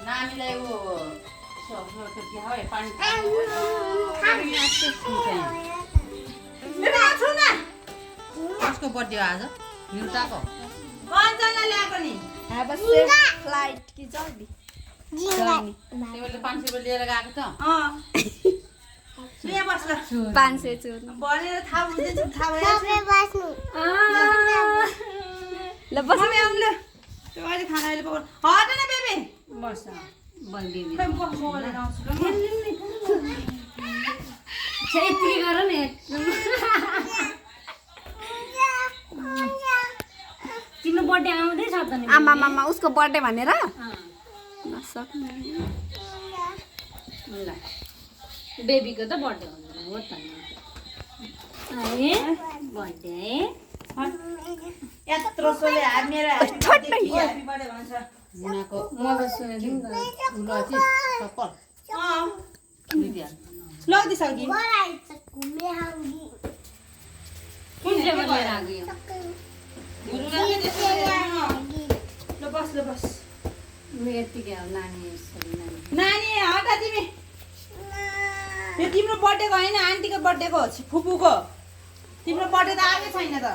नानीलाई ऊ के हो पानी कसको बर्थडे हो आज न्युटाको कन्जना ल्याएको नि फ्लाइट की जल्दी तिमीले 500 रुपैयाँ लिएर गएको त यहाँ बस ल 500 चोर्नु भनेर थाहा हुँदैन थाहा भयो ल बस मम्मी आउनु ल त्यो अहिले खाना अहिले पकाउनु हट न बेबी बस बेबी खै म मोबाइल लिएर आउँछु ल यति गर न तिम्रो बर्थडे आउँदैछ त नि आमा मामा उसको बर्थडे भनेर नसक्नु ल बेबीको त बर्थडे हो त नि बर्थडे यत्रो सोले हात मेरो ह्यापी बर्थडे भन्छ मुनाको म त सुनेको नि ल चाहिँ सफल दिदी लगिसकि कुन चाहिँ लिएर आएको यो गुरुलाई त्यसो ल बस ल बस म यतिकै हो नानी यसरी नानी नानी हटा तिमी यो तिम्रो बर्थडेको होइन आन्टीको बर्थडेको हो फुपूको तिम्रो बर्थडे त आएकै छैन त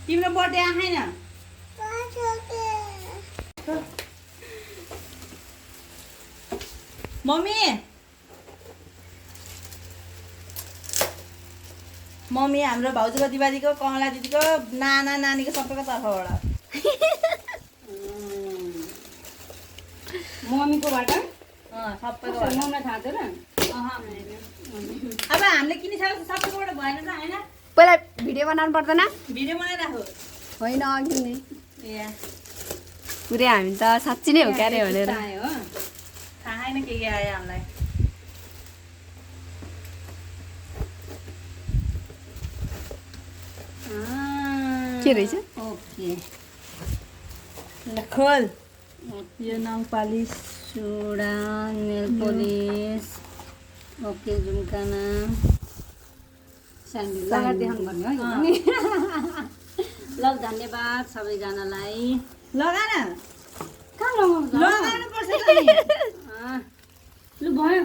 तिम्रो बर्थडे आएन मम्मी हाम्रो भाउजूको दिवालीको कमला दिदीको नाना नानीको सबैको तर्फबाट मम्मीकोबाट सबैको मम्मीलाई थाहा थिएन अब हामीले किनिसकेको सबैकोबाट भएन त होइन पहिला भिडियो बनाउनु पर्दैन भिडियो बनाइराखो होइन अघि नै ए पुरै हामी त साँच्ची नै हो क्या अरे भनेर आयो थाहा छैन के आयो हामीलाई के रहेछ ओके ल खोल यो नाउ पालिस सोडा नेल पोलिस ओके झुम्काना स्यान्डल लगाएर देखाउनु पर्ने हो यो पनि ल धन्यवाद सबैजनालाई लगा न कहाँ लगाउनु लगाउनु पर्छ त नि लु भयो